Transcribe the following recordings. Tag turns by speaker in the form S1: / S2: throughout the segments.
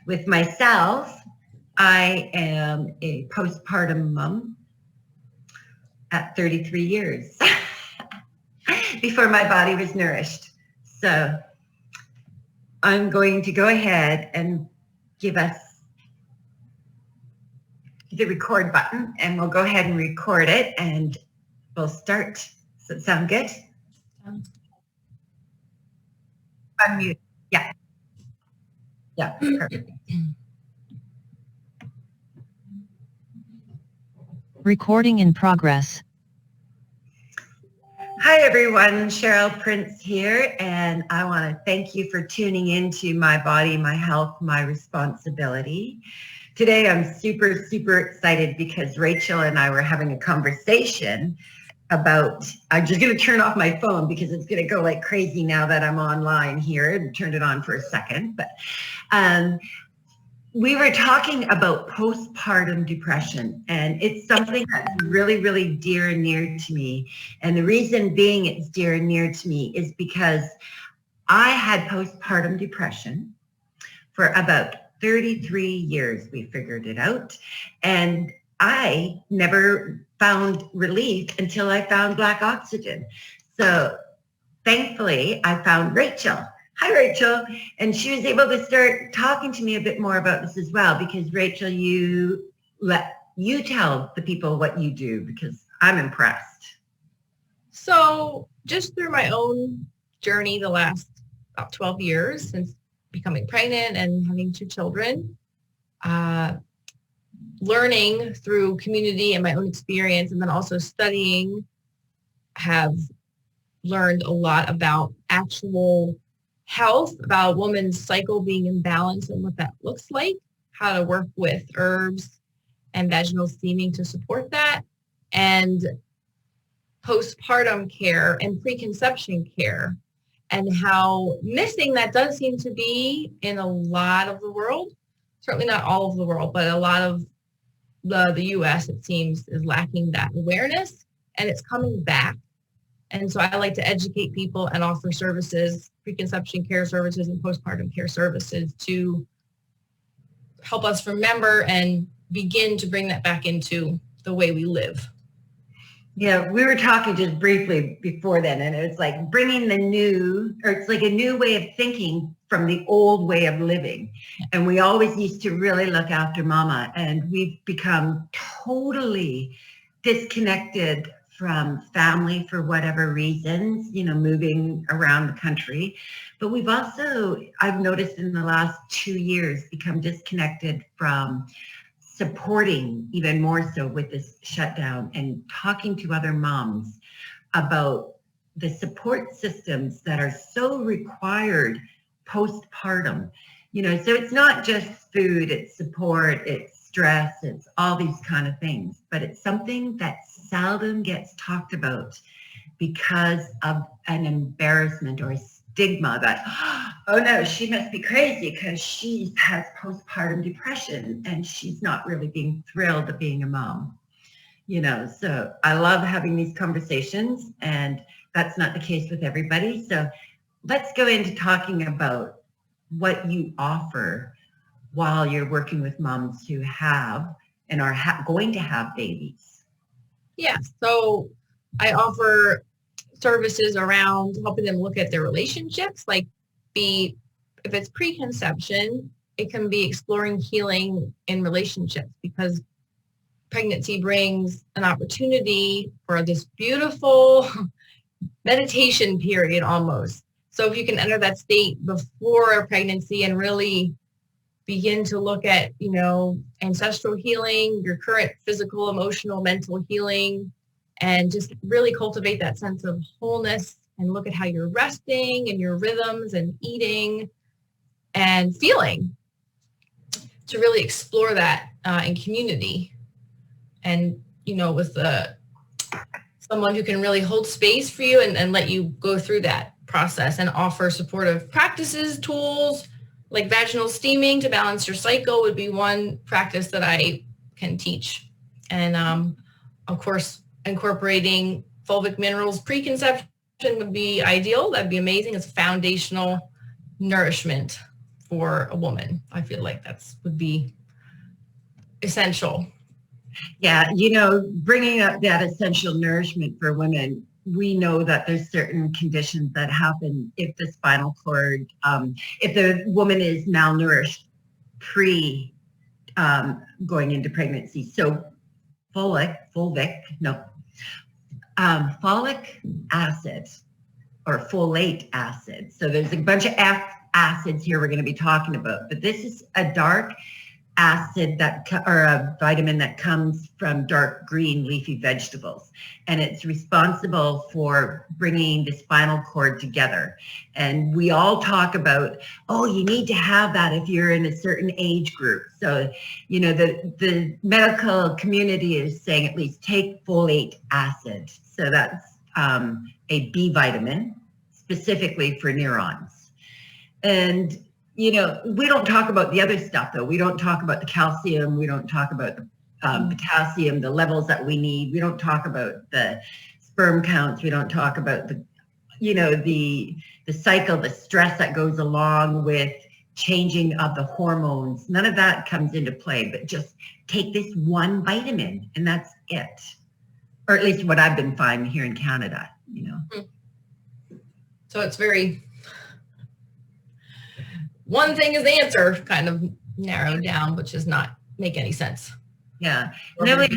S1: with myself, I am a postpartum mom at 33 years before my body was nourished. So I'm going to go ahead and give us the record button, and we'll go ahead and record it, and we'll start. Does it sound good? Unmute. Yeah. Yeah, perfect.
S2: Recording in progress.
S1: Hi everyone, Cheryl Prince here, and I want to thank you for tuning into My Body, My Health, My Responsibility. Today I'm super, super excited because Rachel and I were having a conversation about, I'm just going to turn off my phone because it's going to go like crazy now that I'm online here, and turned it on for a second, but we were talking about postpartum depression, and it's something that's really, really dear and near to me. And the reason being it's dear and near to me is because I had postpartum depression for about 33 years. We figured it out. And I never found relief until I found Black Oxygen. So thankfully, I found Rachel. Hi, Rachel. And she was able to start talking to me a bit more about this as well, because Rachel, you tell the people what you do, because I'm impressed.
S3: So just through my own journey the last about 12 years since becoming pregnant and having 2 children, learning through community and my own experience, and then also studying, have learned a lot about actual health, about a woman's cycle being in balance and what that looks like, how to work with herbs and vaginal steaming to support that, and postpartum care and preconception care, and how missing that does seem to be in a lot of the world. Certainly not all of the world, but a lot of the U.S., it seems, is lacking that awareness, and it's coming back. And so I like to educate people and offer services, preconception care services and postpartum care services, to help us remember and begin to bring that back into the way we live.
S1: Yeah, we were talking just briefly before then, and it's like bringing the new, or it's like a new way of thinking from the old way of living. And we always used to really look after mama, and we've become totally disconnected from family for whatever reasons, moving around the country. But we've also, I've noticed in the last 2 years, become disconnected from supporting even more so with this shutdown, and talking to other moms about the support systems that are so required postpartum. So it's not just food, it's support, it's stress, it's all these kind of things, but it's something that seldom gets talked about because of an embarrassment or a stigma that, oh no, she must be crazy because she has postpartum depression and she's not really being thrilled at being a mom. So I love having these conversations, and that's not the case with everybody. So let's go into talking about what you offer while you're working with moms who have and are going to have babies.
S3: Yeah, so I offer services around helping them look at their relationships, like if it's preconception, it can be exploring healing in relationships, because pregnancy brings an opportunity for this beautiful meditation period almost. So if you can enter that state before a pregnancy and really begin to look at, ancestral healing, your current physical, emotional, mental healing, and just really cultivate that sense of wholeness, and look at how you're resting and your rhythms and eating and feeling, to really explore that in community. And, with someone who can really hold space for you and let you go through that process, and offer supportive practices, tools, like vaginal steaming to balance your cycle would be one practice that I can teach. And of course, incorporating fulvic minerals preconception would be ideal. That'd be amazing. It's foundational nourishment for a woman. I feel like would be essential.
S1: Yeah, bringing up that essential nourishment for women, we know that there's certain conditions that happen if the spinal cord, if the woman is malnourished pre going into pregnancy. So folic acid or folate acid. So there's a bunch of acids here we're going to be talking about, but this is a dark acid or a vitamin that comes from dark green leafy vegetables, and it's responsible for bringing the spinal cord together. And we all talk about, oh, you need to have that if you're in a certain age group. So the medical community is saying at least take folate acid. So that's a B vitamin specifically for neurons. And we don't talk about the other stuff, though. We don't talk about the calcium. We don't talk about the potassium, the levels that we need. We don't talk about the sperm counts. We don't talk about the cycle, the stress that goes along with changing of the hormones. None of that comes into play, but just take this one vitamin and that's it. Or at least what I've been finding here in Canada,
S3: So it's very... one thing is the answer, kind of narrowed down, which does not make any sense.
S1: Yeah. And then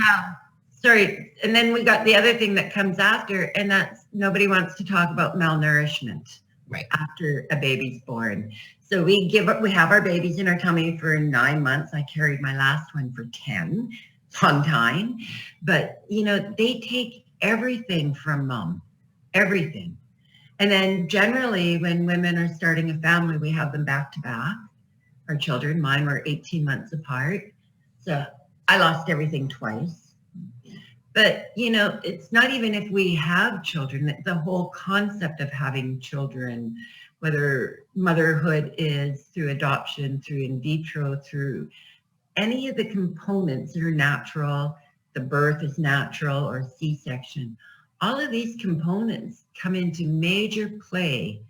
S1: and then we got the other thing that comes after, and that's nobody wants to talk about malnourishment after a baby's born. So we have our babies in our tummy for 9 months. I carried my last one for 10, long time. But, they take everything from mom, everything. And then generally when women are starting a family, we have them back to back. Our children, mine were 18 months apart. So I lost everything twice. But, it's not even if we have children, the whole concept of having children, whether motherhood is through adoption, through in vitro, through any of the components that are natural, the birth is natural or C-section. All of these components come into major play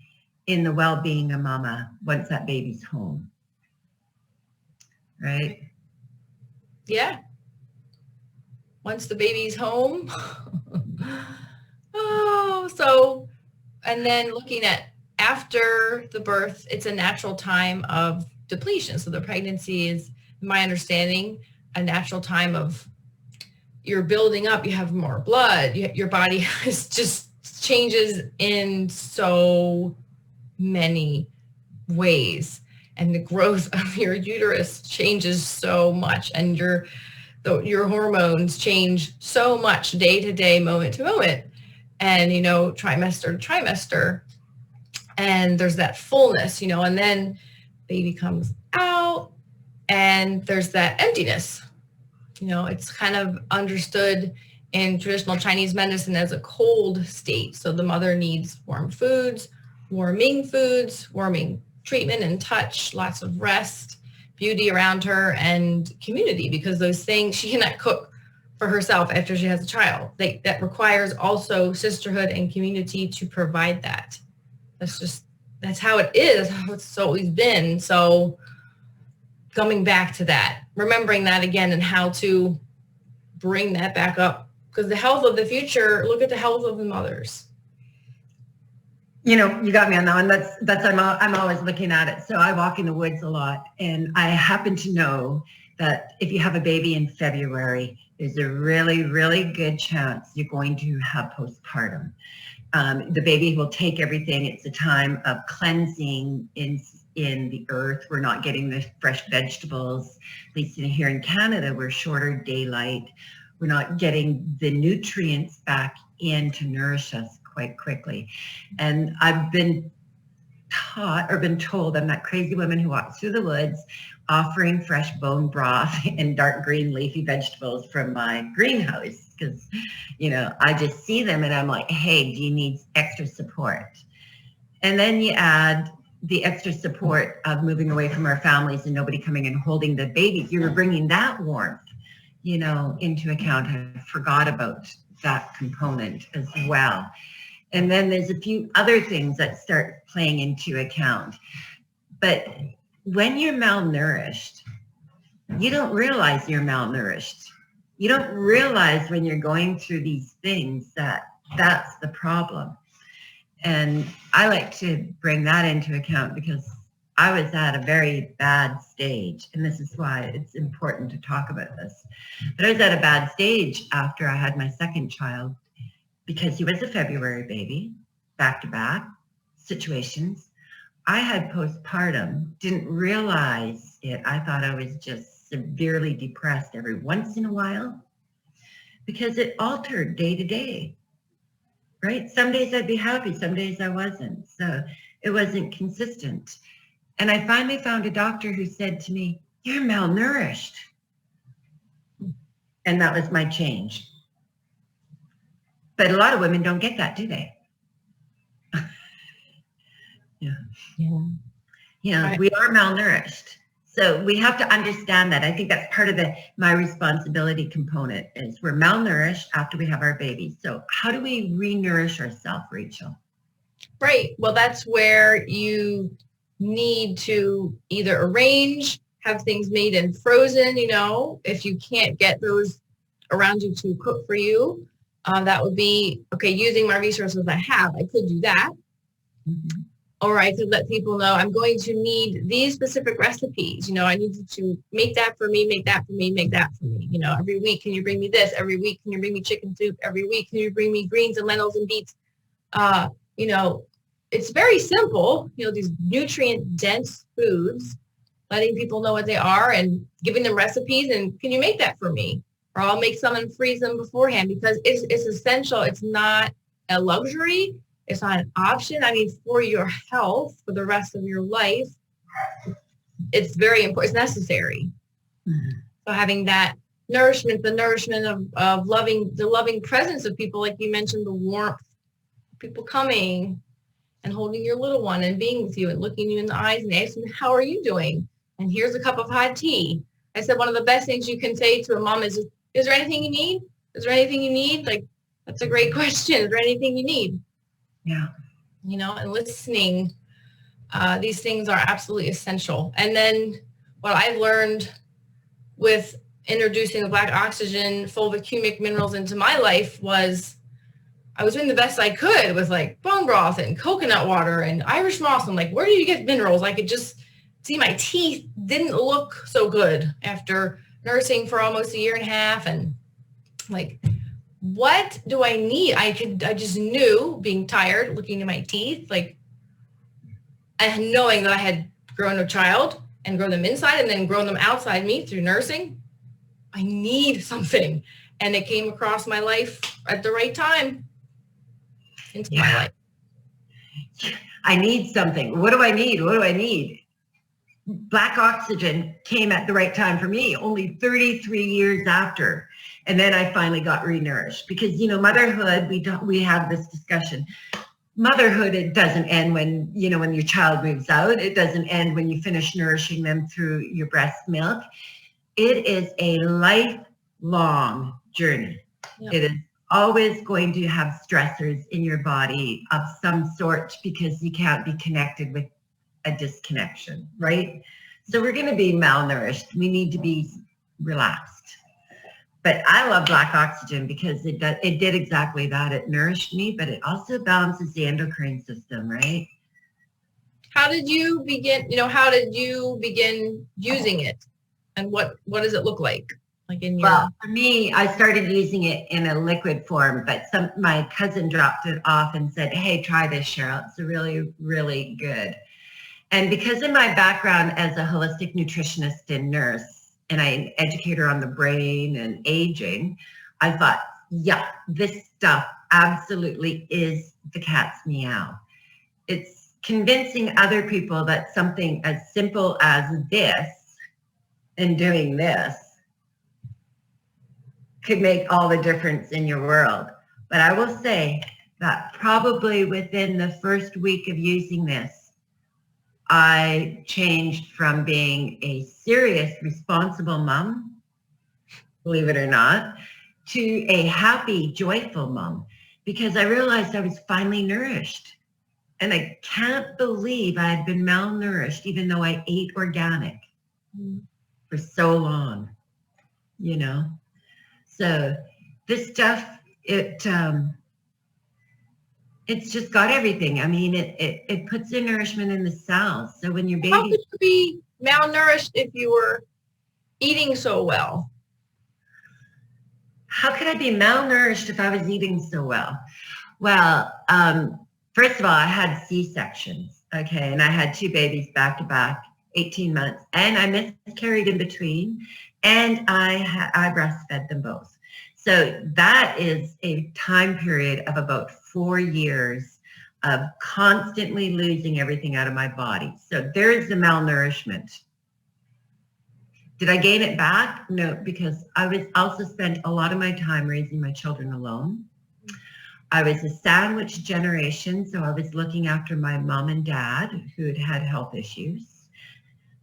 S1: in the well-being of mama once that baby's home. Right?
S3: Yeah. Once the baby's home. And then looking at after the birth, it's a natural time of depletion. So the pregnancy is, in my understanding, a natural time of you're building up, you have more blood, your body just changes in so many ways. And the growth of your uterus changes so much. And your hormones change so much day to day, moment to moment. And, trimester to trimester. And there's that fullness, and then baby comes out and there's that emptiness. It's kind of understood in traditional Chinese medicine as a cold state. So the mother needs warming foods, warming treatment and touch, lots of rest, beauty around her, and community, because those things she cannot cook for herself after she has a child. That requires also sisterhood and community to provide that. That's how it is, how it's always been. So coming back to that, remembering that again, and how to bring that back up, because the health of the future, look at the health of the mothers.
S1: You got me on that one. That's I'm always looking at it. So I walk in the woods a lot, and I happen to know that if you have a baby in February, there's a really, really good chance you're going to have postpartum. The baby will take everything. It's a time of cleansing in the earth. We're not getting the fresh vegetables, at least here in Canada, we're shorter daylight. We're not getting the nutrients back in to nourish us quite quickly. And I've been taught or been told I'm that crazy woman who walks through the woods offering fresh bone broth and dark green leafy vegetables from my greenhouse, because I just see them and I'm like, hey, do you need extra support? And then you add the extra support of moving away from our families and nobody coming and holding the babies. You're bringing that warmth, into account. I forgot about that component as well. And then there's a few other things that start playing into account. But when you're malnourished, you don't realize you're malnourished. You don't realize when you're going through these things that that's the problem. And I like to bring that into account because I was at a very bad stage, and this is why it's important to talk about this. But I was at a bad stage after I had my second child because he was a February baby, back-to-back situations. I had postpartum, didn't realize it. I thought I was just severely depressed every once in a while because it altered day to day, right? Some days I'd be happy, some days I wasn't. So it wasn't consistent. And I finally found a doctor who said to me, "You're malnourished." And that was my change. But a lot of women don't get that, do they? Yeah.
S3: Right.
S1: We are malnourished. So we have to understand that. I think that's part of my responsibility component is we're malnourished after we have our baby. So how do we re-nourish ourselves, Rachel?
S3: Right. Well, that's where you need to either arrange, have things made and frozen, if you can't get those around you to cook for you. That would be, okay, using my resources I have, I could do that.
S1: Mm-hmm.
S3: Or I could let people know I'm going to need these specific recipes. I need you to make that for me, make that for me, make that for me. Every week, can you bring me this? Every week, can you bring me chicken soup? Every week, can you bring me greens and lentils and beets? It's very simple, these nutrient-dense foods, letting people know what they are and giving them recipes. And can you make that for me? Or I'll make some and freeze them beforehand because it's essential. It's not a luxury. It's not an option. I mean, for your health, for the rest of your life, it's very important. It's necessary. Mm-hmm. So having that nourishment, the nourishment of the loving presence of people, like you mentioned, the warmth, people coming and holding your little one and being with you and looking you in the eyes and asking, how are you doing? And here's a cup of hot tea. I said, one of the best things you can say to a mom is there anything you need? Is there anything you need? Like, that's a great question. Is there anything you need?
S1: Yeah.
S3: And listening, these things are absolutely essential. And then what I've learned with introducing the black oxygen, fulvic humic minerals into my life was I was doing the best I could with like bone broth and coconut water and Irish moss. I'm like, where do you get minerals? I could just see my teeth didn't look so good after nursing for almost a year and a half. And like, what do I need? I just knew, being tired, looking at my teeth, like, and knowing that I had grown a child and grown them inside and then grown them outside me through nursing, I need something. And it came across my life at the right time into my life.
S1: I need something. What do I need? What do I need? Black oxygen came at the right time for me, only 33 years after. And then I finally got renourished because, motherhood, we have this discussion. Motherhood, it doesn't end when your child moves out. It doesn't end when you finish nourishing them through your breast milk. It is a lifelong journey. Yep. It is always going to have stressors in your body of some sort because you can't be connected with a disconnection, right? So we're going to be malnourished. We need to be relaxed. But I love black oxygen because it did exactly that. It nourished me, but it also balances the endocrine system, right?
S3: How did you begin using it? And what does it look like?
S1: Well, for me, I started using it in a liquid form, but my cousin dropped it off and said, hey, try this, Cheryl. It's really, really good. And because of my background as a holistic nutritionist and nurse, and I'm an educator on the brain and aging, I thought, yeah, this stuff absolutely is the cat's meow. It's convincing other people that something as simple as this and doing this could make all the difference in your world. But I will say that probably within the first week of using this, I changed from being a serious, responsible mom, believe it or not, to a happy, joyful mom, because I realized I was finally nourished. And I can't believe I had been malnourished, even though I ate organic for so long, you know? So this stuff, it's just got everything. I mean, it puts the nourishment in the cells. So when your
S3: How
S1: baby,
S3: could you be malnourished if you were eating so well?
S1: how could I be malnourished if I was eating so well? Well, first of all, I had C-sections, okay, and I had 2 babies back to back, 18 months, and I miscarried in between, and I breastfed them both. So that is a time period of about 4 years of constantly losing everything out of my body. So there is the malnourishment. Did I gain it back? No, because I was also spent a lot of my time raising my children alone. I was a sandwich generation, so I was looking after my mom and dad who had had health issues.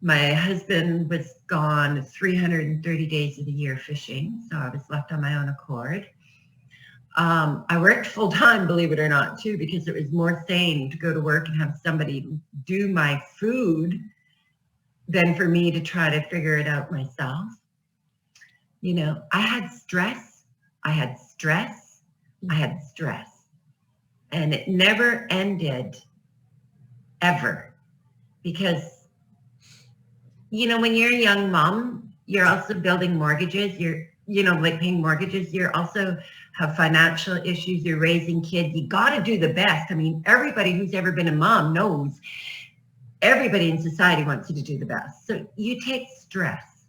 S1: My husband was gone 330 days of the year fishing, so I was left on my own accord. I worked full time, believe it or not, too, because it was more sane to go to work and have somebody do my food than for me to try to figure it out myself. You know, I had stress, I had stress, I had stress, and it never ended, ever, because, you know, when you're a young mom, you're also building mortgages, you're, you know, like paying mortgages, you're also have financial issues, you're raising kids, you got to do the best. I mean, everybody who's ever been a mom knows everybody in society wants you to do the best. So you take stress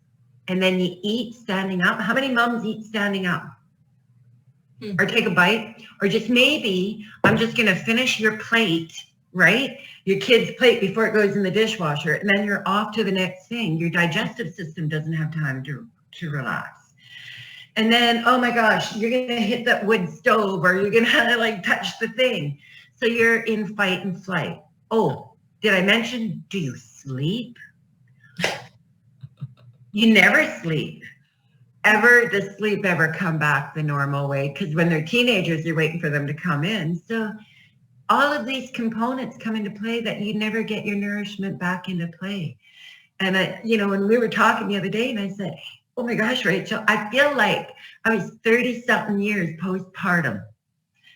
S1: and then you eat standing up. How many moms eat standing up? Or take a bite? Or just maybe, I'm just going to finish your plate, right? Your kid's plate before it goes in the dishwasher, and then you're off to the next thing. Your digestive system doesn't have time to relax. And then, oh my gosh, you're going to hit that wood stove, or you're going to like touch the thing. So you're in fight and flight. Oh, did I mention, do you sleep? You never sleep. Ever does sleep ever come back the normal way? Because when they're teenagers, you're waiting for them to come in. So all of these components come into play that you never get your nourishment back into play. And I, you know, when we were talking the other day, and I said, oh my gosh, Rachel, I feel like I was 30-something years postpartum,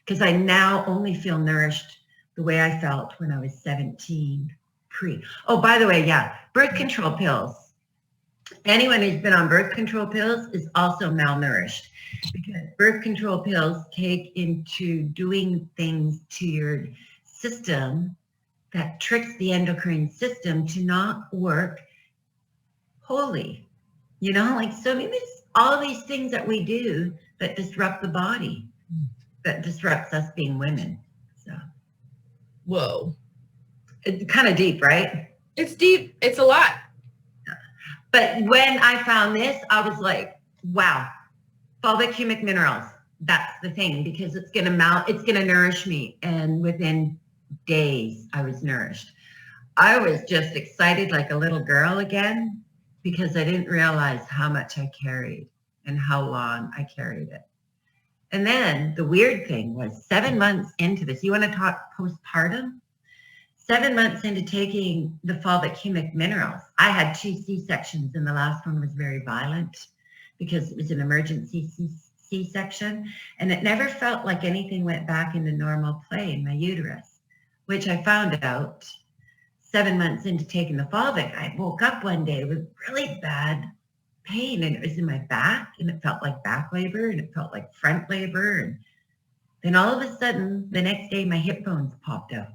S1: because I now only feel nourished the way I felt when I was 17 pre. Oh, by the way, yeah, birth control pills. Anyone who's been on birth control pills is also malnourished, because birth control pills take into doing things to your system that tricks the endocrine system to not work wholly. You know, like, so I mean, it's all these things that we do that disrupt the body, that disrupts us being women. So,
S3: Whoa.
S1: it's kind of deep, right?
S3: It's deep. It's a lot.
S1: But when I found this, I was like, wow, fulvic humic minerals, that's the thing, because it's going to nourish me. And within days, I was nourished. I was just excited like a little girl again, because I didn't realize how much I carried and how long I carried it. And then the weird thing was 7 months into this, you want to talk postpartum? 7 months into taking the fulvic humic minerals, I had 2 C-sections, and the last one was very violent because it was an emergency C-section, and it never felt like anything went back into normal play in my uterus, which I found out 7 months into taking the fulvic. I woke up one day with really bad pain, and it was in my back, and it felt like back labor, and it felt like front labor, and then all of a sudden, the next day, my hip bones popped out.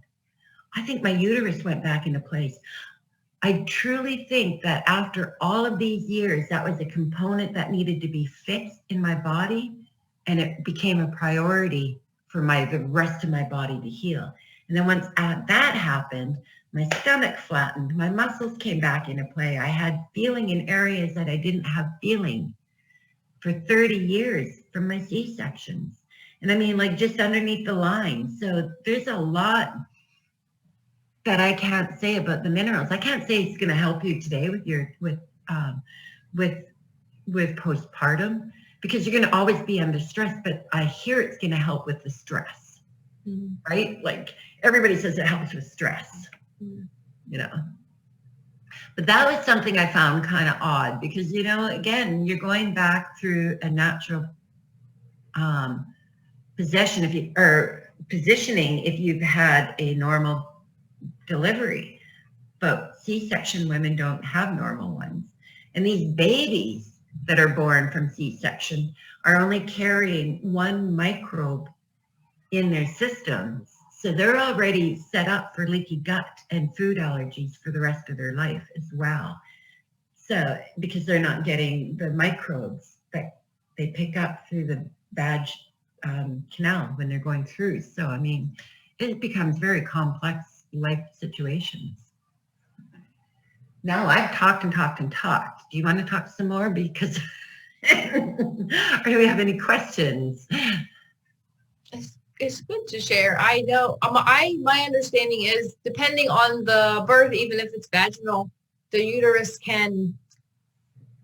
S1: I think my uterus went back into place. I truly think that after all of these years, that was a component that needed to be fixed in my body, and it became a priority for the rest of my body to heal. And then once that happened, my stomach flattened, my muscles came back into play. I had feeling in areas that I didn't have feeling for 30 years from my C-sections. And I mean, like, just underneath the line. So there's a lot that I can't say about the minerals. I can't say it's going to help you today with postpartum, because you're going to always be under stress, but I hear it's going to help with the stress, right? Like, everybody says it helps with stress, you know. But that was something I found kind of odd because, you know, again, you're going back through a natural positioning if you've had a normal delivery. But C-section women don't have normal ones. And these babies that are born from C-section are only carrying one microbe in their systems. So they're already set up for leaky gut and food allergies for the rest of their life as well. So because they're not getting the microbes that they pick up through the vag canal when they're going through. So, I mean, it becomes very complex life situations. Now I've talked and talked and talked. Do you want to talk some more? Because, or do we have any questions?
S3: It's good to share. I know, my understanding is depending on the birth, even if it's vaginal, the uterus can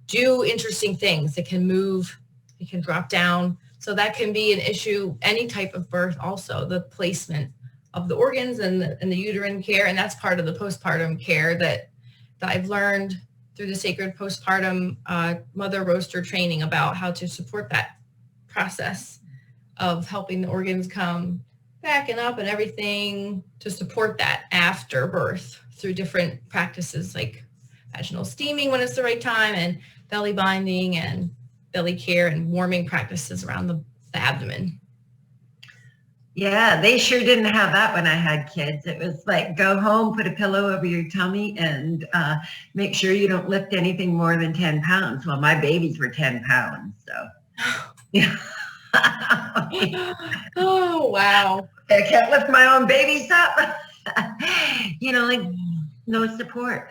S3: do interesting things. It can move, it can drop down. So that can be an issue, any type of birth also, the placement of the organs and the uterine care. And that's part of the postpartum care that I've learned through the sacred postpartum mother roaster training about how to support that process of helping the organs come back and up and everything to support that after birth through different practices like vaginal steaming when it's the right time and belly binding and belly care and warming practices around the abdomen.
S1: Yeah, they sure didn't have that when I had kids. It was like, go home, put a pillow over your tummy, and make sure you don't lift anything more than 10 pounds. Well, my babies were 10 pounds, so. Yeah.
S3: Oh, wow.
S1: I can't lift my own babies up. You know, like no support.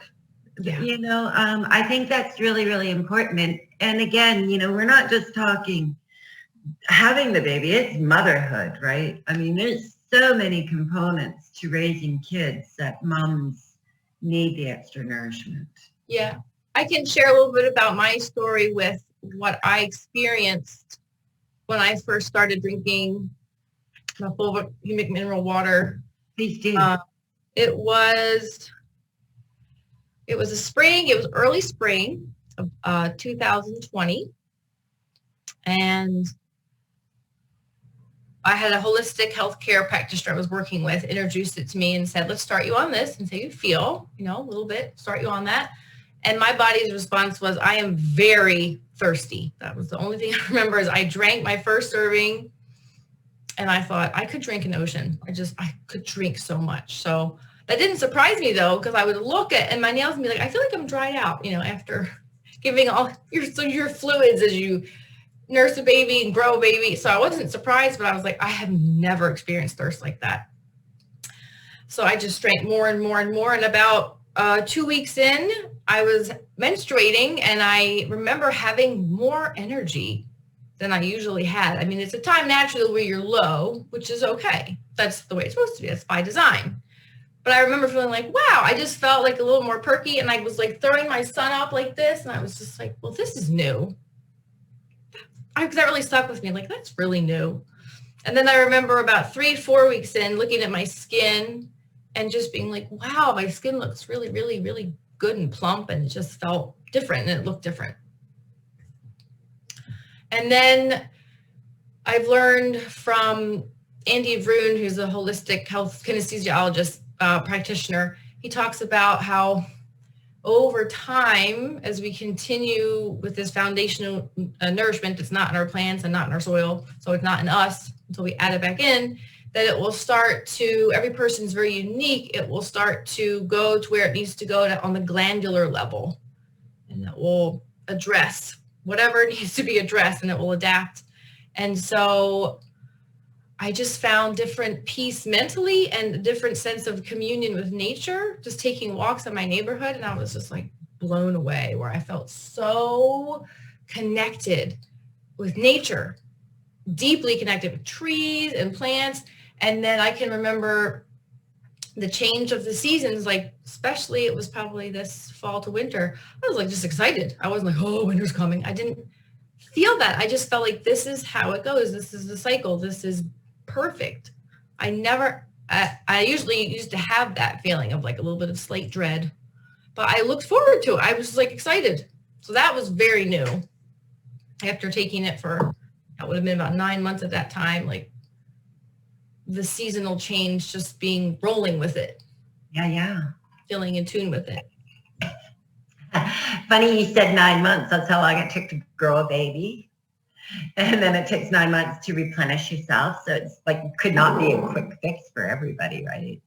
S1: Yeah. You know, I think that's really, really important. And again, you know, we're not just talking having the baby, it's motherhood, right? I mean, there's so many components to raising kids that moms need the extra nourishment.
S3: Yeah. I can share a little bit about my story with what I experienced when I first started drinking the Fulvic humic mineral water.
S1: Please do.
S3: It was a spring, it was early spring of 2020. And I had a holistic healthcare practitioner I was working with introduced it to me and said, let's start you on this and say you feel, you know, a little bit, start you on that. And my body's response was, I am very thirsty. That was the only thing I remember is I drank my first serving and I thought I could drink an ocean. I could drink so much. So that didn't surprise me though, because I would look at, and my nails would be like, I feel like I'm dried out, you know, after giving all your fluids as you nurse a baby and grow a baby. So I wasn't surprised, but I was like, I have never experienced thirst like that. So I just drank more and more and more. And about 2 weeks in, I was menstruating and I remember having more energy than I usually had. I mean, it's a time naturally where you're low, which is okay. That's the way it's supposed to be. That's by design. But I remember feeling like, wow, I just felt like a little more perky and I was like throwing my son up like this. And I was just like, well, this is new. That really stuck with me. Like, that's really new. And then I remember about 3-4 weeks in looking at my skin and just being like, wow, my skin looks really, really, really good and plump. And it just felt different and it looked different. And then I've learned from Andy Vroon, who's a holistic health kinesthesiologist practitioner. He talks about how over time, as we continue with this foundational nourishment that's not in our plants and not in our soil, so it's not in us until we add it back in, that it will start to, every person's very unique, it will start to go to where it needs to go on the glandular level. And it will address whatever needs to be addressed and it will adapt. And so I just found different peace mentally and a different sense of communion with nature, just taking walks in my neighborhood. And I was just like blown away, where I felt so connected with nature, deeply connected with trees and plants. And then I can remember the change of the seasons, like especially it was probably this fall to winter. I was like just excited. I wasn't like, oh, winter's coming. I didn't feel that. I just felt like this is how it goes. This is the cycle. This is perfect. I never I usually used to have that feeling of like a little bit of slight dread, but I looked forward to it. I was like excited. So that was very new. After taking it for, that would have been about 9 months at that time, like the seasonal change, just being rolling with it.
S1: Yeah.
S3: Feeling in tune with it.
S1: Funny you said 9 months. That's how long it took to grow a baby. And then it takes 9 months to replenish yourself. So it's like, could not be a quick fix for everybody, right?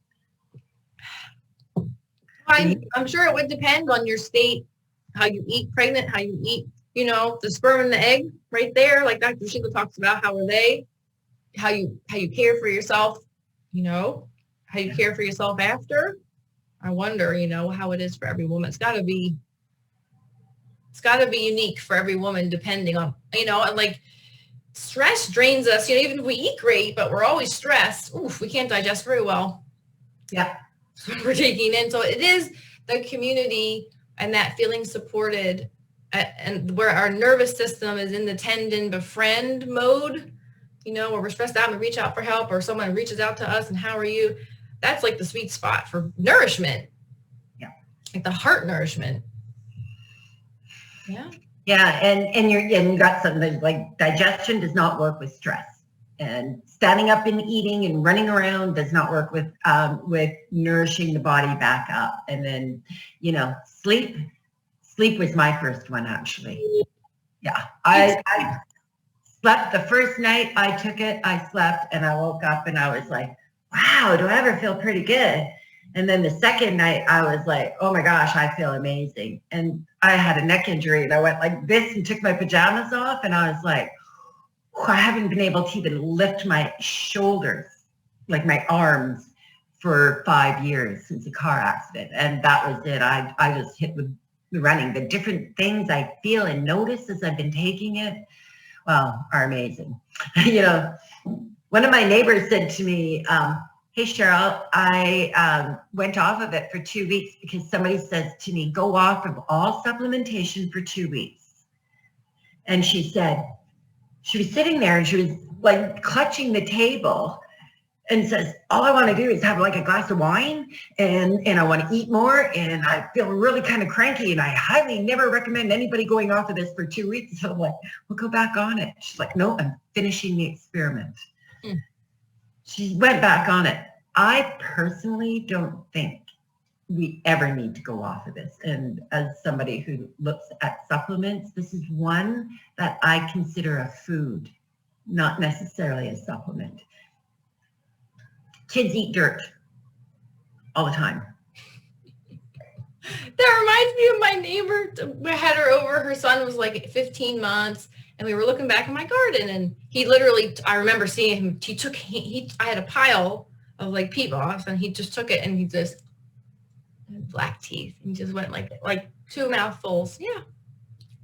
S3: I'm sure it would depend on your state, how you eat pregnant, how you eat, the sperm and the egg right there. Like Dr. Sheila talks about, how are they, how you care for yourself, how you care for yourself after. I wonder, how it is for every woman. It's got to be unique for every woman, depending on, and like stress drains us, even if we eat great, but we're always stressed. Oof, we can't digest very well.
S1: Yeah.
S3: We're taking in. So it is the community and that feeling supported, and where our nervous system is in the tend befriend mode, where we're stressed out and we reach out for help, or someone reaches out to us and how are you? That's like the sweet spot for nourishment.
S1: Yeah.
S3: Like the heart nourishment. Yeah.
S1: Yeah. And you got something like digestion does not work with stress. And standing up and eating and running around does not work with nourishing the body back up. And then, sleep was my first one, actually. Yeah. I slept the first night I took it. I slept and I woke up and I was like, wow, do I ever feel pretty good? And then the second night I was like, oh my gosh, I feel amazing. And I had a neck injury and I went like this and took my pajamas off and I was like, I haven't been able to even lift my shoulders, like my arms, for 5 years since a car accident. And that was it. I was hit with running. The different things I feel and notice as I've been taking it, well, are amazing. One of my neighbors said to me, hey, Cheryl, I went off of it for 2 weeks because somebody says to me, go off of all supplementation for 2 weeks. And she said, she was sitting there and she was like clutching the table and says, all I want to do is have like a glass of wine and I want to eat more and I feel really kind of cranky and I highly never recommend anybody going off of this for 2 weeks. So I'm like, we'll go back on it. She's like, no, I'm finishing the experiment. She went back on it. I personally don't think we ever need to go off of this. And as somebody who looks at supplements, this is one that I consider a food, not necessarily a supplement. Kids eat dirt all the time.
S3: That reminds me of my neighbor. We had her over. Her son was like 15 months and we were looking back in my garden and he literally, I remember seeing him, I had a pile of like peat moss and he just took it and he just, black teeth, and he just went like 2 mouthfuls. Yeah,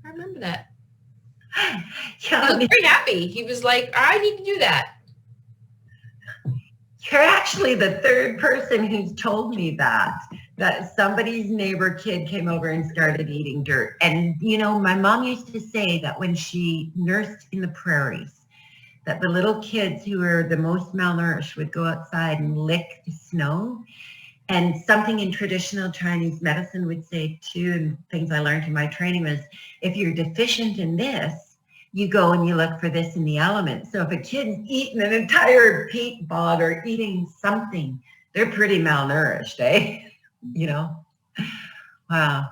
S3: I remember that.
S1: Yeah,
S3: he was very happy. He was like, I need to do that.
S1: You're actually the third person who's told me that somebody's neighbor kid came over and started eating dirt. And, my mom used to say that when she nursed in the prairies, that the little kids who were the most malnourished would go outside and lick the snow. And something in traditional Chinese medicine would say too, and things I learned in my training was, if you're deficient in this, you go and you look for this in the elements. So if a kid's eating an entire peat bog or eating something, they're pretty malnourished, eh? Wow.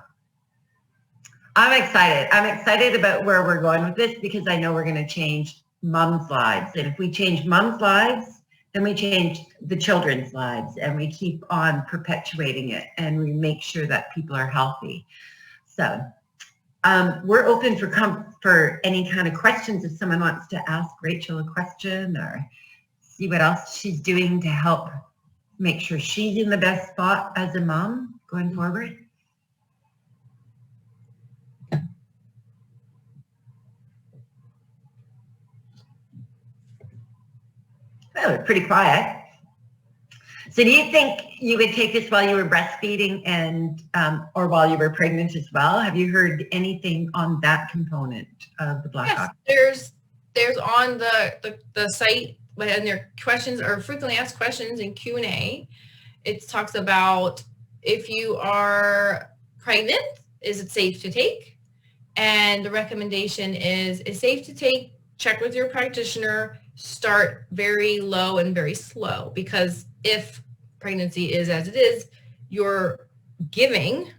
S1: I'm excited. I'm excited about where we're going with this because I know we're going to change moms' lives. And if we change moms' lives, then we change the children's lives and we keep on perpetuating it and we make sure that people are healthy. So we're open for any kind of questions. If someone wants to ask Rachel a question or see what else she's doing to help make sure she's in the best spot as a mom going forward. Well, we're pretty quiet. So do you think you would take this while you were breastfeeding and or while you were pregnant as well? Have you heard anything on that component of the black ox?
S3: Yes, there's on the site but in their questions or frequently asked questions in Q&A, it talks about if you are pregnant, is it safe to take? And the recommendation is it's safe to take, check with your practitioner, start very low and very slow, because if pregnancy is as it is, you're giving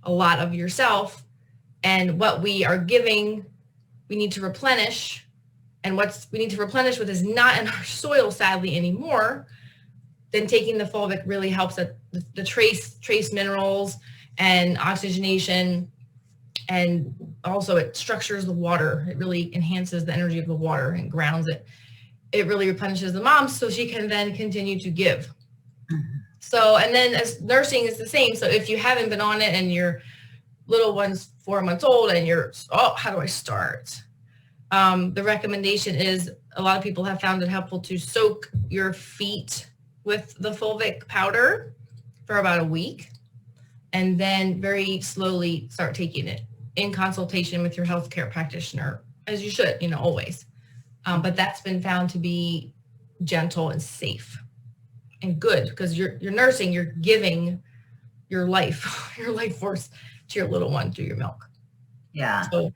S3: a lot of yourself, and what we are giving, we need to replenish, and what we need to replenish with is not in our soil, sadly, anymore. Then taking the fulvic really helps at the trace minerals and oxygenation, and also it structures the water. It really enhances the energy of the water and grounds it. It really replenishes the mom so she can then continue to give. Mm-hmm. So, and then as nursing is the same. So if you haven't been on it and your little one's 4 months old and you're, how do I start? The recommendation is a lot of people have found it helpful to soak your feet with the fulvic powder for about a week, and then very slowly start taking it in consultation with your healthcare practitioner, as you should, always. But that's been found to be gentle and safe and good, because you're nursing, you're giving your life, your life force to your little one through your milk.
S1: Yeah.
S3: So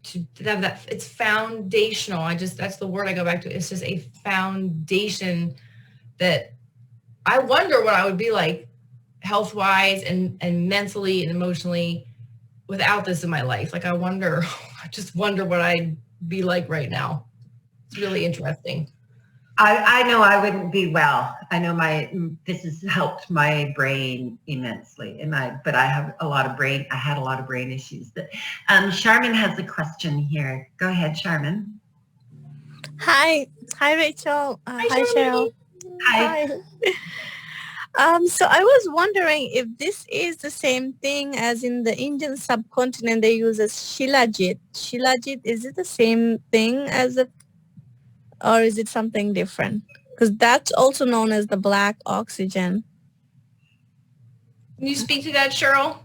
S3: to have that, it's foundational. That's the word I go back to. It's just a foundation that I wonder what I would be like health-wise and mentally and emotionally without this in my life. Like I just wonder what I'd be like right now. It's really interesting.
S1: I know I wouldn't be well. I know this has helped my brain immensely, but I had a lot of brain issues. But Charmin has a question here. Go ahead, Charmin.
S4: Hi, Rachel. Hi, Cheryl.
S1: Hi.
S4: So I was wondering if this is the same thing as in the Indian subcontinent they use as shilajit. Shilajit, is it the same thing or is it something different? Because that's also known as the black oxygen.
S3: Can you speak to that, Cheryl?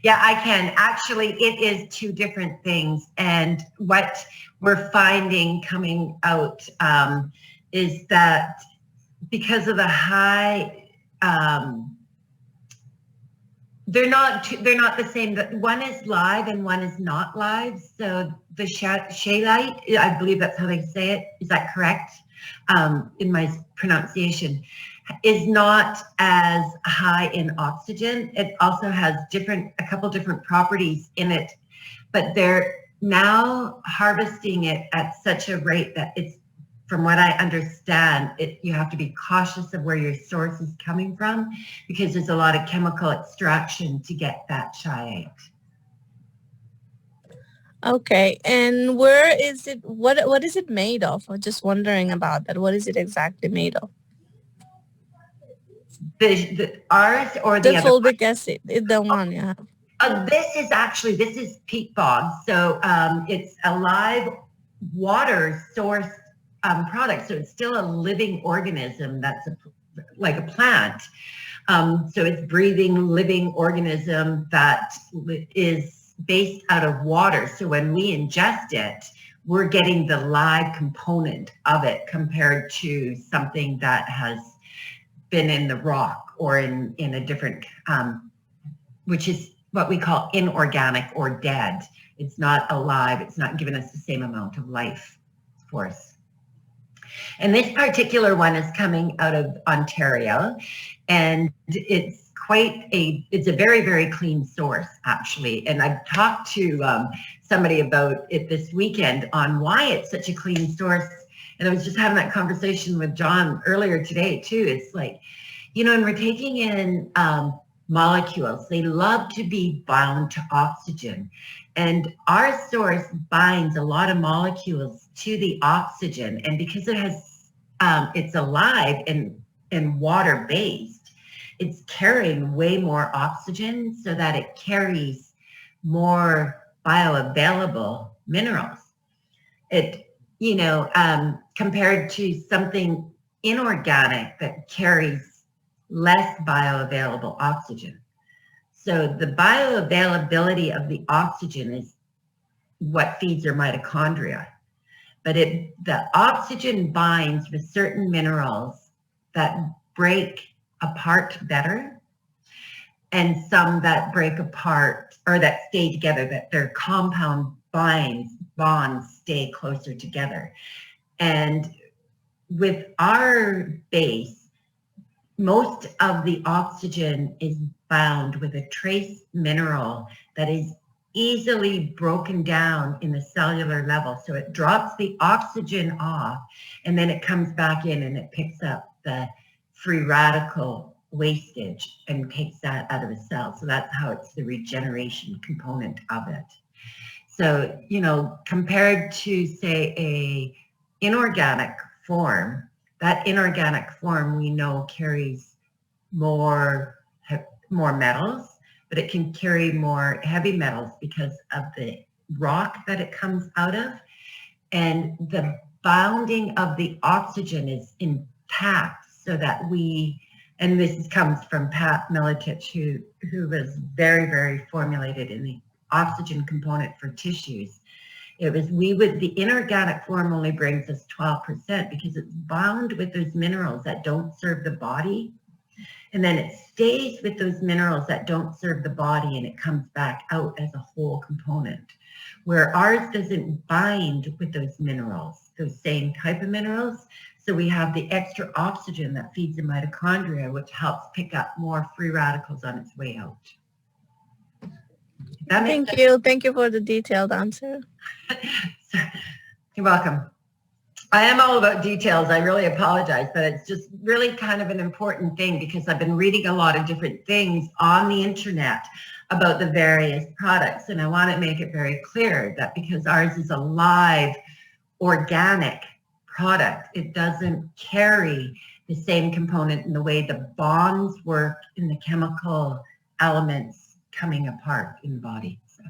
S1: Yeah, I can. Actually, it is two different things. And what we're finding coming out is that because of the high, they're not the same. One is live and one is not live. So the shayelite, I believe that's how they say it. Is that correct? In my pronunciation, is not as high in oxygen. It also has a couple different properties in it, but they're now harvesting it at such a rate that it's, from what I understand, you have to be cautious of where your source is coming from, because there's a lot of chemical extraction to get that shayelite.
S4: Okay, and where is it? What is it made of? I'm just wondering about that. What is it exactly made of?
S1: Ours or the other
S4: fulvic acid, the one, yeah.
S1: This is peat bog. So it's a live water source product. So it's still a living organism that's like a plant. So it's breathing living organism that is based out of water. So when we ingest it, we're getting the live component of it compared to something that has been in the rock or in a different, which is what we call inorganic or dead. It's not alive. It's not giving us the same amount of life force. And this particular one is coming out of Ontario, and it's a very, very clean source, actually. And I've talked to somebody about it this weekend on why it's such a clean source. And I was just having that conversation with John earlier today too. It's like, and we're taking in molecules. They love to be bound to oxygen. And our source binds a lot of molecules to the oxygen. And because it's alive and water-based, it's carrying way more oxygen so that it carries more bioavailable minerals. Compared to something inorganic that carries less bioavailable oxygen. So the bioavailability of the oxygen is what feeds your mitochondria. but the oxygen binds with certain minerals that break apart better, and some that break apart or that stay together, that their compound bonds stay closer together. And with our base, most of the oxygen is bound with a trace mineral that is easily broken down in the cellular level. So it drops the oxygen off, and then it comes back in and it picks up the free radical wastage and takes that out of the cell. So that's how it's the regeneration component of it. So, compared to, say, a inorganic form, that inorganic form we know carries more metals, but it can carry more heavy metals because of the rock that it comes out of. And the bounding of the oxygen is intact, so that and this comes from Pat Miletich, who was very, very formulated in the oxygen component for tissues. The inorganic form only brings us 12% because it's bound with those minerals that don't serve the body. And then it stays with those minerals that don't serve the body, and it comes back out as a whole component. Where ours doesn't bind with those minerals, those same type of minerals. So we have the extra oxygen that feeds the mitochondria, which helps pick up more free radicals on its way out.
S4: Thank you. Thank you for the detailed answer.
S1: You're welcome. I am all about details. I really apologize, but it's just really kind of an important thing because I've been reading a lot of different things on the internet about the various products. And I want to make it very clear that because ours is a live, organic product, it doesn't carry the same component in the way the bonds work in the chemical elements coming apart in the body. So,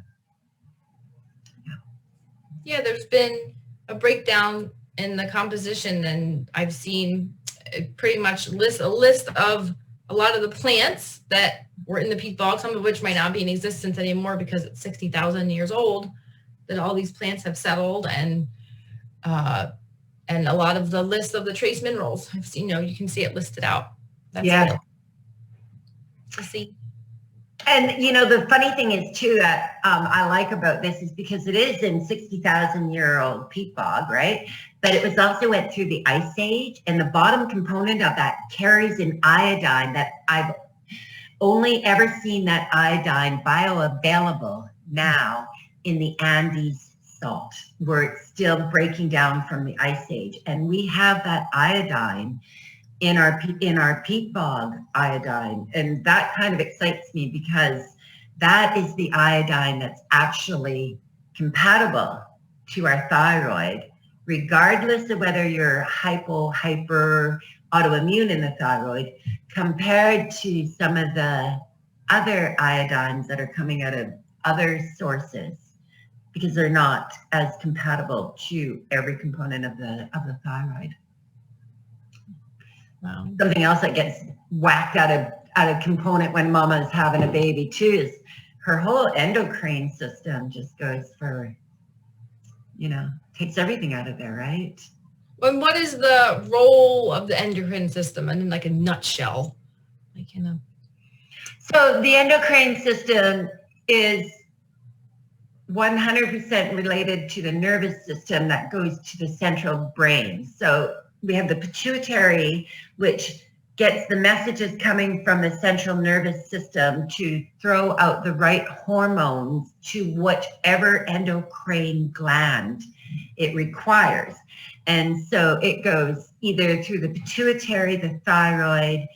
S3: yeah, there's been a breakdown in the composition, and I've seen pretty much a list of a lot of the plants that were in the peat bog, some of which might not be in existence anymore because it's 60,000 years old, that all these plants have settled, and a lot of the list of the trace minerals. I've seen, you can see it listed out. That's
S1: yeah.
S3: To see.
S1: And, the funny thing is, too, that I like about this is because it is in 60,000-year-old peat bog, right? But it was also went through the ice age, and the bottom component of that carries an iodine that I've only ever seen that iodine bioavailable now in the Andes salt, where it's still breaking down from the ice age. And we have that iodine in our peat bog iodine. And that kind of excites me because that is the iodine that's actually compatible to our thyroid, regardless of whether you're hyper, autoimmune in the thyroid, compared to some of the other iodines that are coming out of other sources, because they're not as compatible to every component of the thyroid.
S3: Wow.
S1: Something else that gets whacked out of component when mama's having a baby too is her whole endocrine system just goes for, takes everything out of there, right?
S3: And what is the role of the endocrine system, and in like a nutshell?
S1: So the endocrine system is 100% related to the nervous system that goes to the central brain. So we have the pituitary, which gets the messages coming from the central nervous system to throw out the right hormones to whichever endocrine gland it requires. And so it goes either through the pituitary, the thyroid,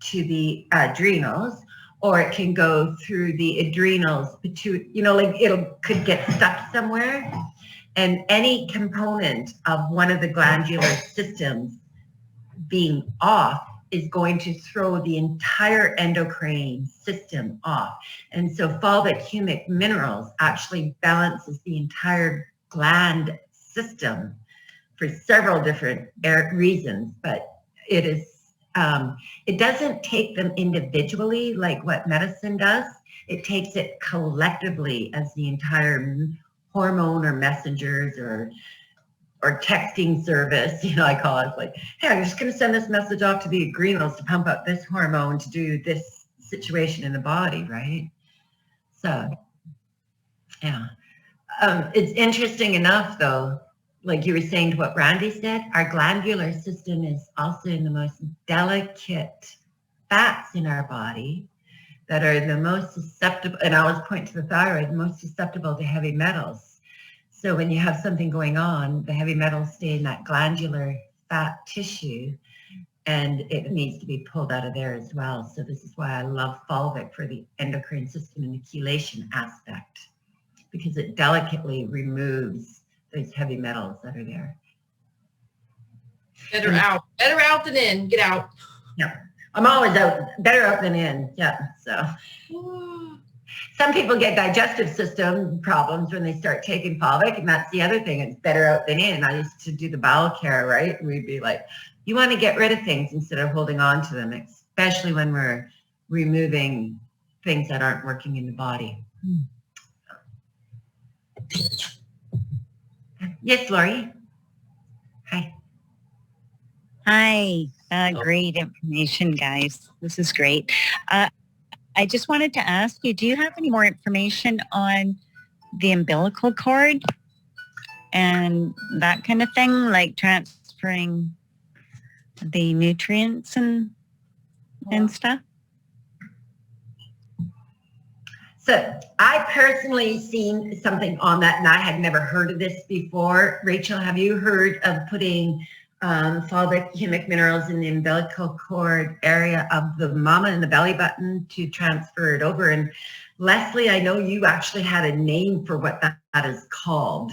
S1: to the adrenals, or it can go through the adrenals, could get stuck somewhere. And any component of one of the glandular systems being off is going to throw the entire endocrine system off. And so Fulvic humic minerals actually balances the entire gland system for several different reasons, but it doesn't take them individually like what medicine does. It takes it collectively as the entire hormone or messengers or texting service, I call it like, hey, I'm just going to send this message off to the adrenals to pump up this hormone to do this situation in the body, right? So, yeah. It's interesting enough, though, like you were saying to what Randy said, our glandular system is also in the most delicate fats in our body that are the most susceptible, and I always point to the thyroid, most susceptible to heavy metals. So when you have something going on, the heavy metals stay in that glandular fat tissue, and it needs to be pulled out of there as well. So this is why I love Fulvic for the endocrine system and the chelation aspect, because it delicately removes those heavy metals that are there.
S3: Better out than in. Get out.
S1: Yeah. I'm always out, better out than in. Yeah. So some people get digestive system problems when they start taking Fulvic, and that's the other thing. It's better out than in. I used to do the bowel care, right? And we'd be like, you want to get rid of things instead of holding on to them, especially when we're removing things that aren't working in the body. Yes, Lori. Hi.
S5: Hi, great information, guys. This is great. I just wanted to ask you, do you have any more information on the umbilical cord and that kind of thing, like transferring the nutrients and stuff?
S1: So I personally seen something on that, and I had never heard of this before. Rachel, have you heard of putting fulvic humic minerals in the umbilical cord area of the mama in the belly button to transfer it over? And Leslie, I know you actually had a name for what that is called.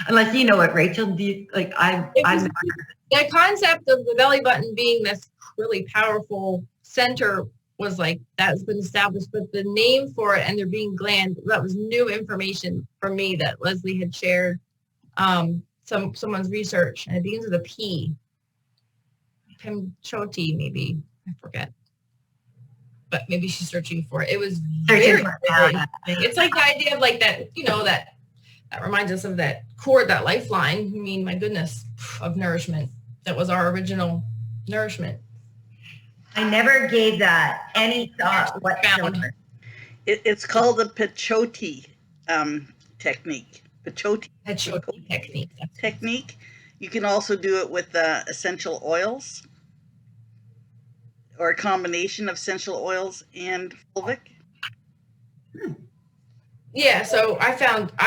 S1: Unless you know it, Rachel. Do you, like
S3: the concept of the belly button being this really powerful center was like, that's been established, but the name for it and there being glands, that was new information for me that Leslie had shared. Someone's research, and it begins with a P. Pimchoti, maybe. I forget. But maybe she's searching for it. It was very interesting. It's like the idea of like that, that reminds us of that cord, that lifeline. I mean, my goodness, of nourishment. That was our original nourishment.
S1: I never gave that any thought whatsoever.
S6: It's called the Pachoti technique. Pachoti technique. You can also do it with essential oils or a combination of essential oils and fulvic.
S3: Yeah, so I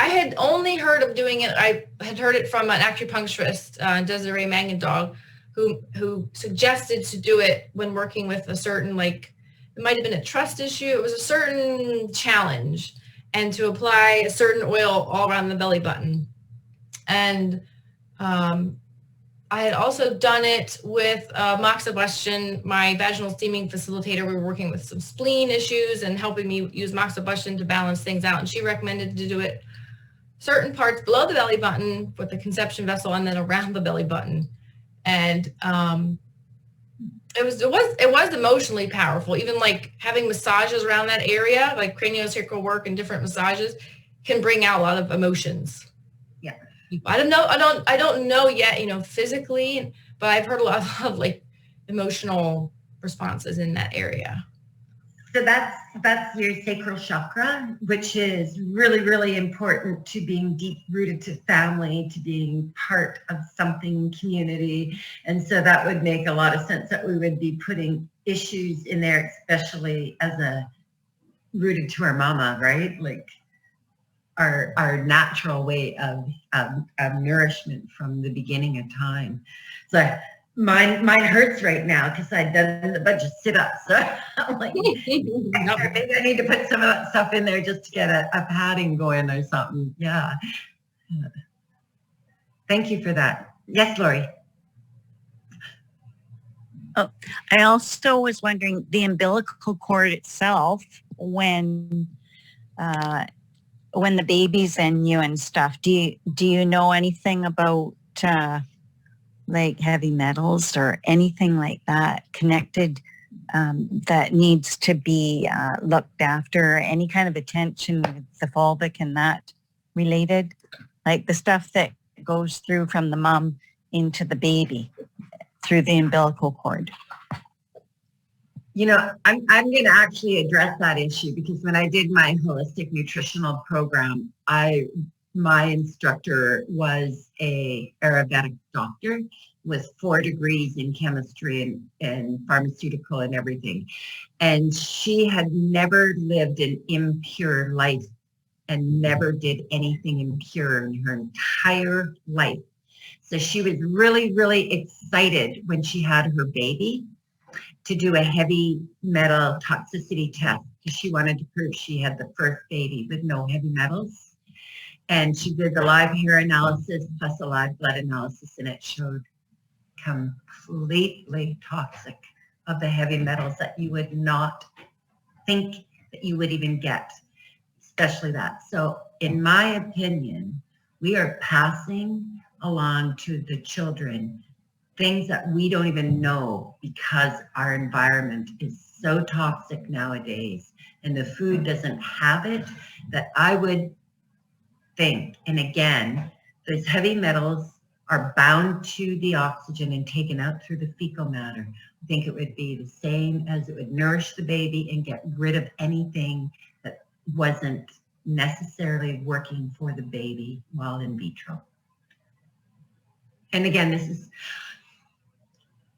S3: had only heard of doing it. I had heard it from an acupuncturist, Desiree Mangendog, who suggested to do it when working with a certain, like, it might have been a trust issue. It was a certain challenge, and to apply a certain oil all around the belly button. And I had also done it with moxibustion, my vaginal steaming facilitator. We were working with some spleen issues and helping me use moxibustion to balance things out. And she recommended to do it certain parts below the belly button with the conception vessel and then around the belly button. And it was emotionally powerful. Even like having massages around that area, like craniosacral work and different massages, can bring out a lot of emotions.
S1: Yeah.
S3: I don't know yet, physically, but I've heard a lot of like emotional responses in that area.
S1: So that's your sacral chakra, which is really, really important to being deep rooted to family, to being part of something, community. And so that would make a lot of sense that we would be putting issues in there, especially as a rooted to our mama, right? Like our natural way of nourishment from the beginning of time. So mine hurts right now because I've done a bunch of sit-ups. So I'm like, maybe I need to put some of that stuff in there just to get a padding going or something. Yeah. Thank you for that. Yes, Lori.
S5: Oh, I also was wondering, the umbilical cord itself, when the baby's in you and stuff, do you know anything about like heavy metals or anything like that connected that needs to be looked after, any kind of attention with the fulvic and that related, like the stuff that goes through from the mom into the baby through the umbilical cord?
S1: You know, I'm going to actually address that issue because when I did my holistic nutritional program, my instructor was a Ayurvedic doctor with 4 degrees in chemistry and pharmaceutical and everything. And she had never lived an impure life and never did anything impure in her entire life. So she was really, really excited when she had her baby to do a heavy metal toxicity test because she wanted to prove she had the first baby with no heavy metals. And she did the live hair analysis plus a live blood analysis, and it showed completely toxic of the heavy metals that you would not think that you would even get, especially that. So in my opinion, we are passing along to the children things that we don't even know because our environment is so toxic nowadays and the food doesn't have it, that I would think, and again, those heavy metals are bound to the oxygen and taken out through the fecal matter. I think it would be the same as it would nourish the baby and get rid of anything that wasn't necessarily working for the baby while in vitro. And again,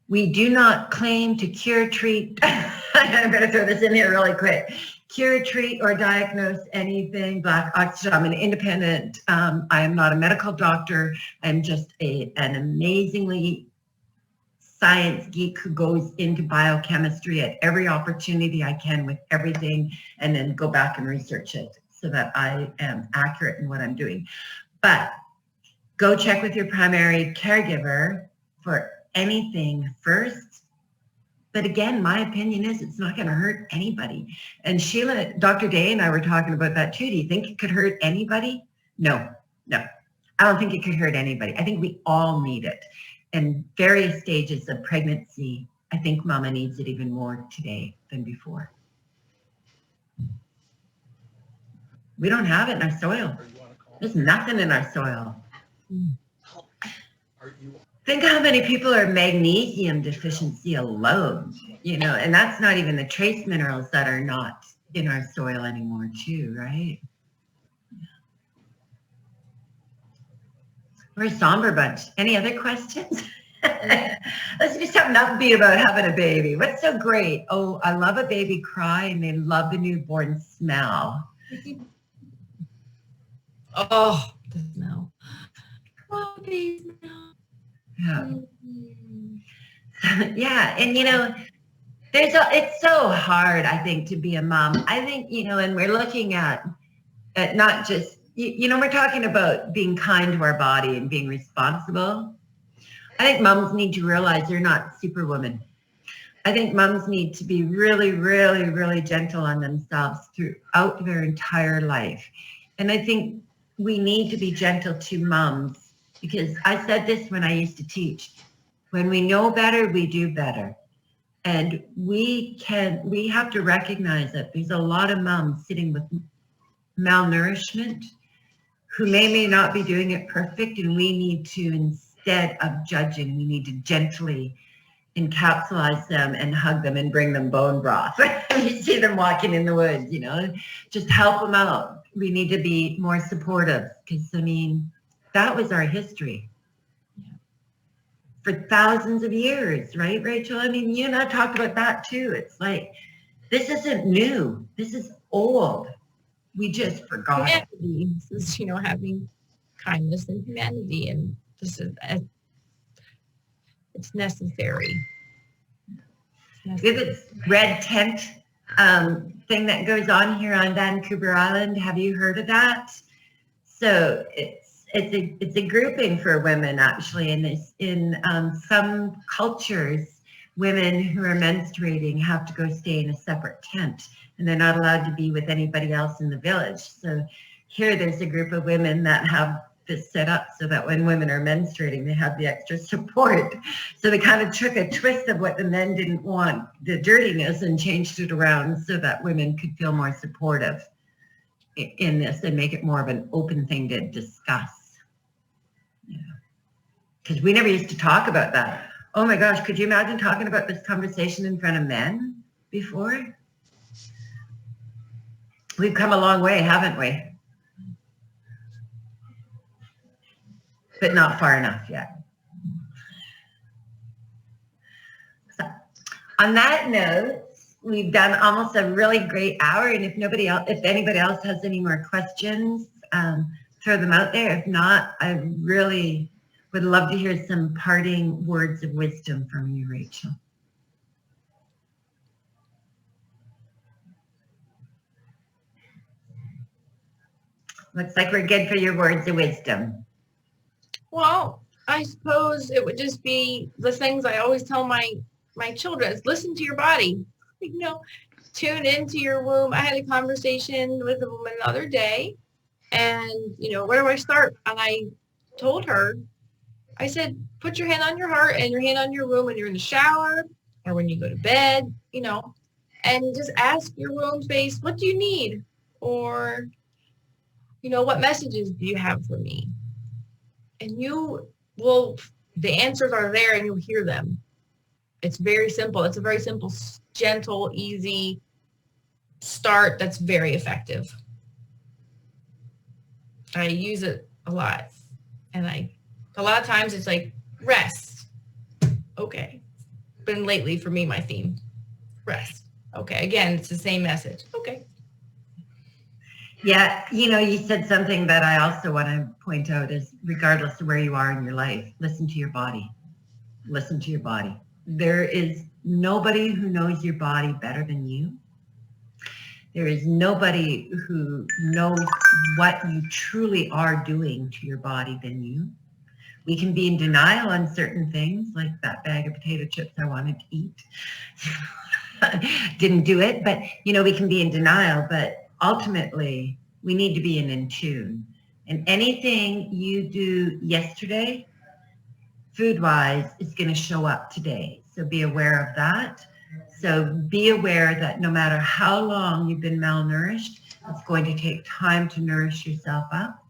S1: we do not claim to cure, treat, I'm going to throw this in here really quick, cure, treat, or diagnose anything black oxygen. I'm an independent, I am not a medical doctor. I'm just an amazingly science geek who goes into biochemistry at every opportunity I can with everything and then go back and research it so that I am accurate in what I'm doing. But go check with your primary caregiver for anything first. But again, my opinion is it's not going to hurt anybody. And Sheila, Dr. Day and I were talking about that too. Do you think it could hurt anybody? No. I don't think it could hurt anybody. I think we all need it. In various stages of pregnancy, I think mama needs it even more today than before. We don't have it in our soil. There's nothing in our soil. Think how many people are magnesium deficiency alone, you know, and that's not even the trace minerals that are not in our soil anymore too, right? We're a somber bunch. Any other questions? Let's do something upbeat about having a baby. What's so great? Oh, I love a baby cry and they love the newborn smell.
S3: Oh, the smell. Oh, baby smell.
S1: Yeah. Yeah, and you know, it's so hard, I think, to be a mom. I think, you know, and we're looking at not just, you know, we're talking about being kind to our body and being responsible. I think moms need to realize they're not superwoman. I think moms need to be really, really, really gentle on themselves throughout their entire life. And I think we need to be gentle to moms. Because I said this when I used to teach, when we know better, we do better. And we have to recognize that there's a lot of moms sitting with malnourishment who may not be doing it perfect. And we need to, instead of judging, we need to gently encapsulate them and hug them and bring them bone broth. You see them walking in the woods, you know, just help them out. We need to be more supportive because, I mean, that was our history for thousands of years, right, Rachel? I mean, you and I talked about that too. It's like, this isn't new. This is old. We just forgot it.
S3: This is, you know, having kindness and humanity, and this is, it's necessary.
S1: With this red tent thing that goes on here on Vancouver Island, have you heard of that? So it's a grouping for women, actually, and in some cultures, women who are menstruating have to go stay in a separate tent, and they're not allowed to be with anybody else in the village. So here there's a group of women that have this set up so that when women are menstruating, they have the extra support. So they kind of took a twist of what the men didn't want, the dirtiness, and changed it around so that women could feel more supportive in this and make it more of an open thing to discuss. Because we never used to talk about that. Oh my gosh, could you imagine talking about this conversation in front of men before? We've come a long way, haven't we? But not far enough yet. So, on that note, we've done almost a really great hour, and if anybody else has any more questions, throw them out there. If not, I really would love to hear some parting words of wisdom from you, Rachel. Looks like we're good for your words of wisdom.
S3: Well, I suppose it would just be the things I always tell my children is listen to your body. You know, tune into your womb. I had a conversation with a woman the other day, and, you know, where do I start? And I told her, I said, put your hand on your heart and your hand on your womb when you're in the shower or when you go to bed, you know, and just ask your womb space, what do you need? Or, you know, what messages do you have for me? And the answers are there and you'll hear them. It's very simple. It's a very simple, gentle, easy start that's very effective. I use it a lot. And a lot of times it's like, rest. Okay. Been lately for me, my theme, rest. Okay. Again, it's the same message. Okay.
S1: Yeah, you know, you said something that I also want to point out is regardless of where you are in your life, listen to your body. Listen to your body. There is nobody who knows your body better than you. There is nobody who knows what you truly are doing to your body than you. We can be in denial on certain things, like that bag of potato chips I wanted to eat. Didn't do it, but, you know, we can be in denial, but ultimately, we need to be in tune. And anything you do yesterday, food-wise, is going to show up today. So be aware of that. So be aware that no matter how long you've been malnourished, it's going to take time to nourish yourself up.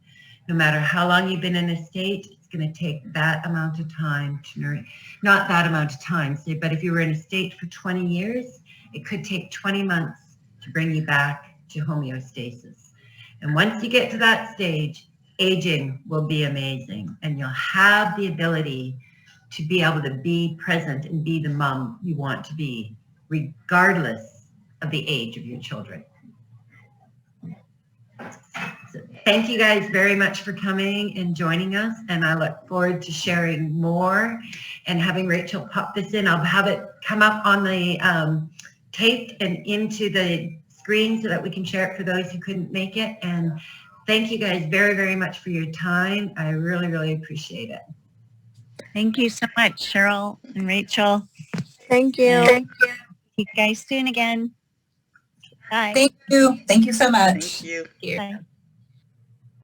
S1: No matter how long you've been in a state, it's going to take that amount of time to nourish. Not that amount of time, say, but if you were in a state for 20 years, it could take 20 months to bring you back to homeostasis. And once you get to that stage, aging will be amazing, and you'll have the ability to be able to be present and be the mom you want to be, regardless of the age of your children. So thank you guys very much for coming and joining us, and I look forward to sharing more and having Rachel pop this in. I'll have it come up on the taped and into the screen so that we can share it for those who couldn't make it. And thank you guys very, very much for your time. I really, really appreciate it.
S5: Thank you so much, Cheryl and Rachel.
S4: Thank you.
S5: See you guys soon again. Bye.
S7: Thank you. Thank you so much.
S6: Thank you.
S3: Here.
S5: Bye.